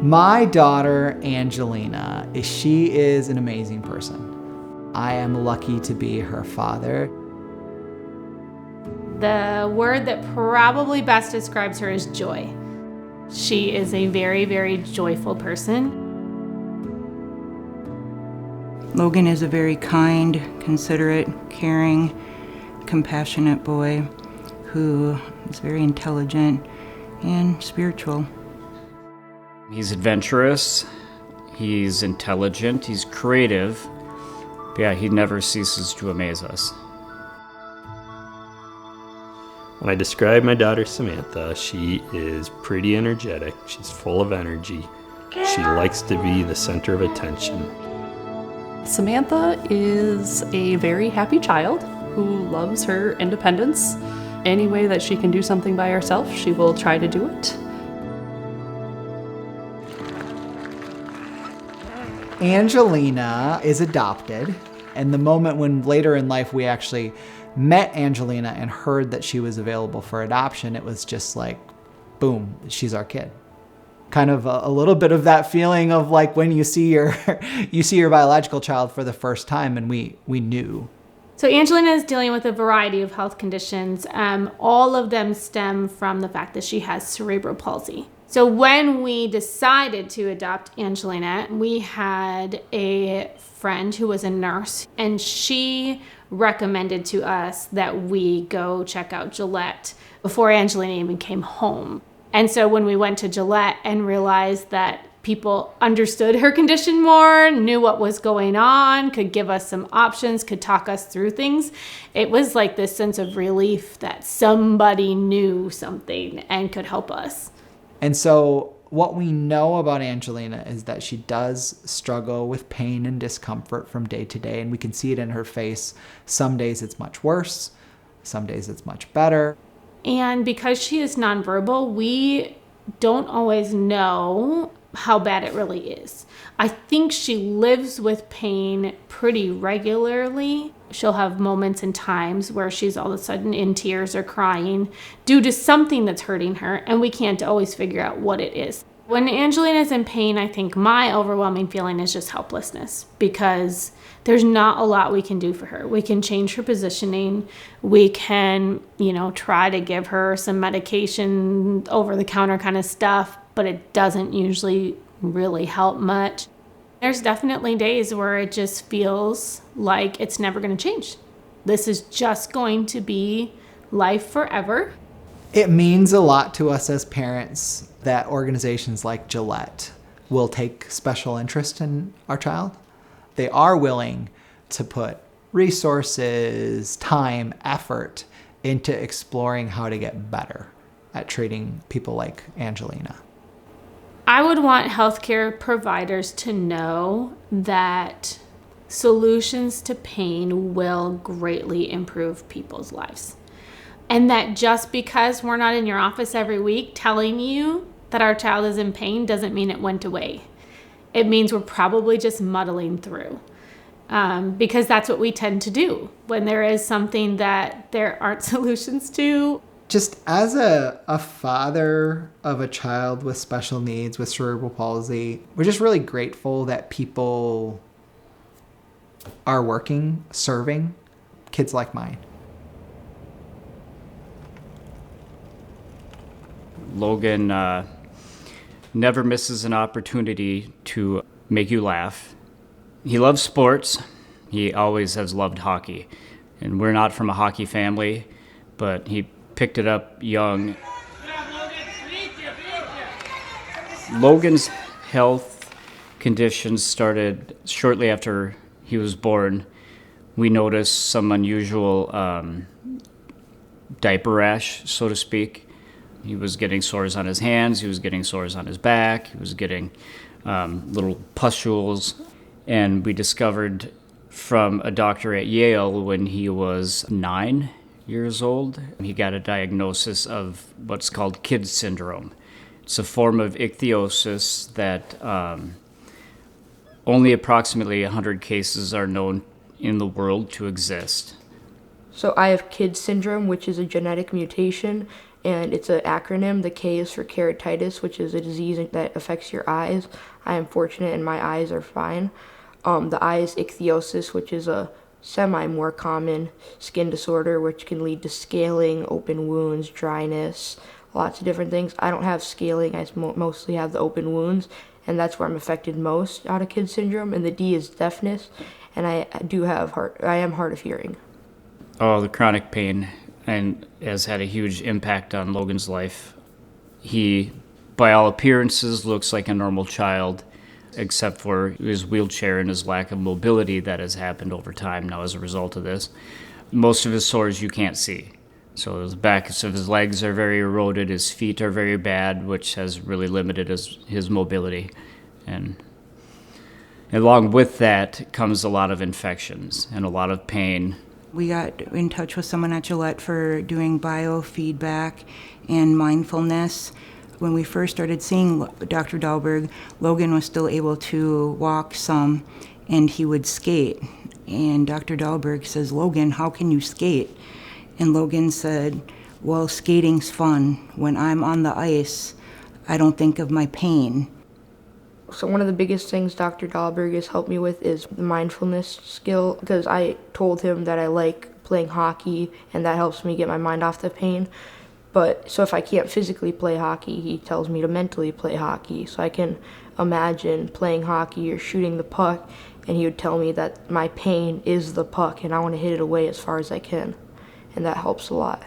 My daughter, Angelina, she is an amazing person. I am lucky to be her father. The word that probably best describes her is joy. She is a very, very joyful person. Logan is a very kind, considerate, caring, compassionate boy who is very intelligent and spiritual. He's adventurous, he's intelligent, he's creative. But yeah, he never ceases to amaze us. When I describe my daughter Samantha, she is pretty energetic, she's full of energy, she likes to be the center of attention. Samantha is a very happy child who loves her independence. Any way that she can do something by herself, she will try to do it. Angelina is adopted, and the moment when later in life we actually met Angelina and heard that she was available for adoption, it was just like, boom, she's our kid. Kind of a little bit of that feeling of like when you see your biological child for the first time, and we knew. So Angelina is dealing with a variety of health conditions. All of them stem from the fact that she has cerebral palsy. So when we decided to adopt Angelina, we had a friend who was a nurse, and she recommended to us that we go check out Gillette before Angelina even came home. And so when we went to Gillette and realized that people understood her condition more, knew what was going on, could give us some options, could talk us through things, it was like this sense of relief that somebody knew something and could help us. And so what we know about Angelina is that she does struggle with pain and discomfort from day to day, and we can see it in her face. Some days it's much worse, some days it's much better. And because she is nonverbal, we don't always know how bad it really is. I think she lives with pain pretty regularly. She'll have moments and times where she's all of a sudden in tears or crying due to something that's hurting her, and we can't always figure out what it is. When Angelina's in pain, I think my overwhelming feeling is just helplessness, because there's not a lot we can do for her. We can change her positioning. We can, try to give her some medication, over-the-counter kind of stuff, but it doesn't usually really help much. There's definitely days where it just feels like it's never going to change. This is just going to be life forever. It means a lot to us as parents that organizations like Gillette will take special interest in our child. They are willing to put resources, time, effort into exploring how to get better at treating people like Angelina. I would want healthcare providers to know that solutions to pain will greatly improve people's lives. And that just because we're not in your office every week telling you that our child is in pain doesn't mean it went away. It means we're probably just muddling through. Because that's what we tend to do when there is something that there aren't solutions to. Just as a father of a child with special needs, with cerebral palsy, we're just really grateful that people are working, serving kids like mine. Logan never misses an opportunity to make you laugh. He loves sports. He always has loved hockey. And we're not from a hockey family, but he picked it up young. Logan's health conditions started shortly after he was born. We noticed some unusual diaper rash, so to speak. He was getting sores on his hands, he was getting sores on his back, he was getting little pustules. And we discovered from a doctor at Yale when he was 9 years old, he got a diagnosis of what's called KIDS syndrome. It's a form of ichthyosis that only approximately 100 cases are known in the world to exist. So I have KIDS syndrome, which is a genetic mutation, and it's an acronym. The K is for keratitis, which is a disease that affects your eyes. I am fortunate and my eyes are fine. The I is ichthyosis, which is a more common skin disorder, which can lead to scaling, open wounds, dryness, lots of different things. I don't have scaling, I mostly have the open wounds, and that's where I'm affected most out of Kid syndrome. And the D is deafness, and I am hard of hearing. Oh, the chronic pain and has had a huge impact on Logan's life. He, by all appearances, looks like a normal child, except for his wheelchair and his lack of mobility that has happened over time now as a result of this. Most of his sores you can't see. So the backs of his legs are very eroded, his feet are very bad, which has really limited his mobility. And along with that comes a lot of infections and a lot of pain. We got in touch with someone at Gillette for doing biofeedback and mindfulness. When we first started seeing Dr. Dahlberg, Logan was still able to walk some, and he would skate. And Dr. Dahlberg says, "Logan, how can you skate?" And Logan said, "Well, skating's fun. When I'm on the ice, I don't think of my pain." So one of the biggest things Dr. Dahlberg has helped me with is the mindfulness skill, because I told him that I like playing hockey, and that helps me get my mind off the pain. But so if I can't physically play hockey, he tells me to mentally play hockey. So I can imagine playing hockey or shooting the puck, and he would tell me that my pain is the puck and I want to hit it away as far as I can. And that helps a lot.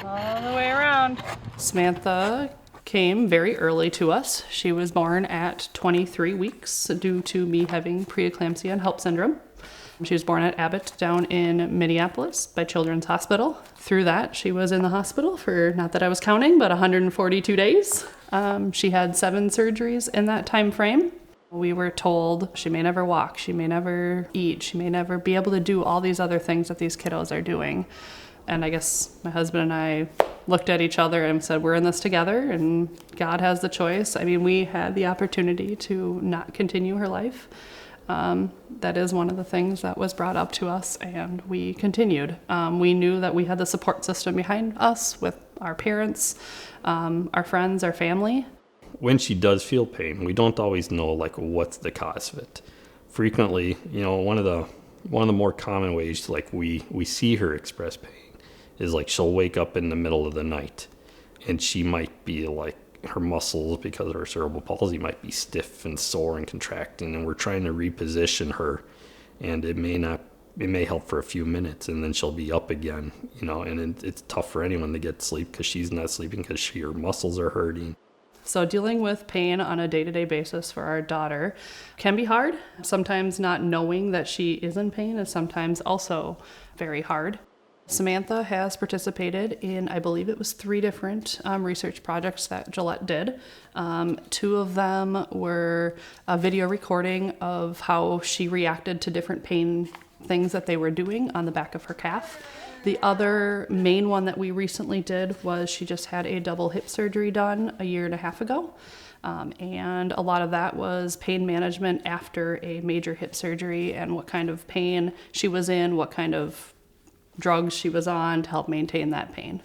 All the way around. Samantha came very early to us. She was born at 23 weeks due to me having preeclampsia and HELLP syndrome. She was born at Abbott down in Minneapolis by Children's Hospital. Through that, she was in the hospital for, not that I was counting, but 142 days. She had 7 surgeries in that time frame. We were told she may never walk, she may never eat, she may never be able to do all these other things that these kiddos are doing. And I guess my husband and I looked at each other and said, we're in this together and God has the choice. I mean, we had the opportunity to not continue her life. That is one of the things that was brought up to us, and we continued. We knew that we had the support system behind us with our parents, our friends, our family. When she does feel pain, we don't always know like what's the cause of it. Frequently, one of the more common ways like we see her express pain is like she'll wake up in the middle of the night and she might be like, her muscles, because of her cerebral palsy, might be stiff and sore and contracting, and we're trying to reposition her, and it may help for a few minutes, and then she'll be up again, and it's tough for anyone to get sleep because she's not sleeping because her muscles are hurting. So dealing with pain on a day-to-day basis for our daughter can be hard. Sometimes not knowing that she is in pain is sometimes also very hard. Samantha has participated in, I believe it was 3 different research projects that Gillette did. 2 of them were a video recording of how she reacted to different pain things that they were doing on the back of her calf. The other main one that we recently did was she just had a double hip surgery done a 1.5 years ago. And a lot of that was pain management after a major hip surgery and what kind of pain she was in, what kind of drugs she was on to help maintain that pain.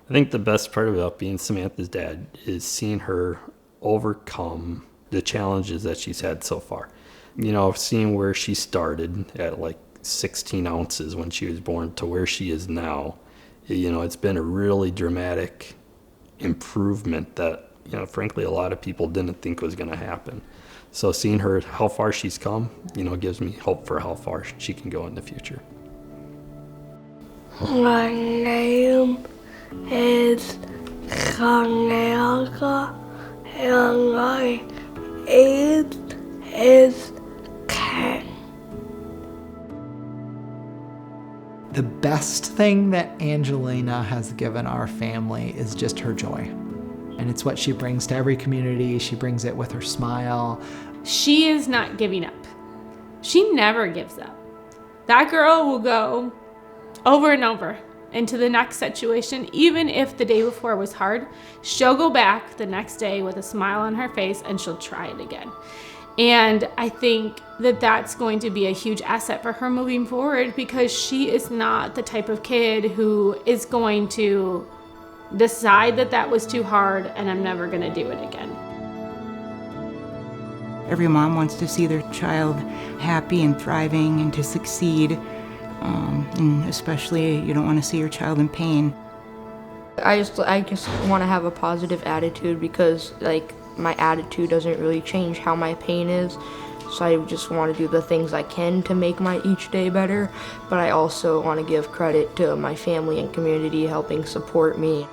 I think the best part about being Samantha's dad is seeing her overcome the challenges that she's had so far. Seeing where she started at like 16 ounces when she was born to where she is now, it's been a really dramatic improvement that, frankly, a lot of people didn't think was going to happen. So seeing her, how far she's come, gives me hope for how far she can go in the future. My name is Cornelia, and my age is 10. The best thing that Angelina has given our family is just her joy. And it's what she brings to every community. She brings it with her smile. She is not giving up. She never gives up. That girl will go over and over into the next situation. Even if the day before was hard, she'll go back the next day with a smile on her face and she'll try it again. And I think that that's going to be a huge asset for her moving forward, because she is not the type of kid who is going to decide that that was too hard and I'm never going to do it again. Every mom wants to see their child happy and thriving and to succeed. And especially you don't want to see your child in pain. I just want to have a positive attitude, because like my attitude doesn't really change how my pain is. So I just want to do the things I can to make my each day better. But I also want to give credit to my family and community helping support me.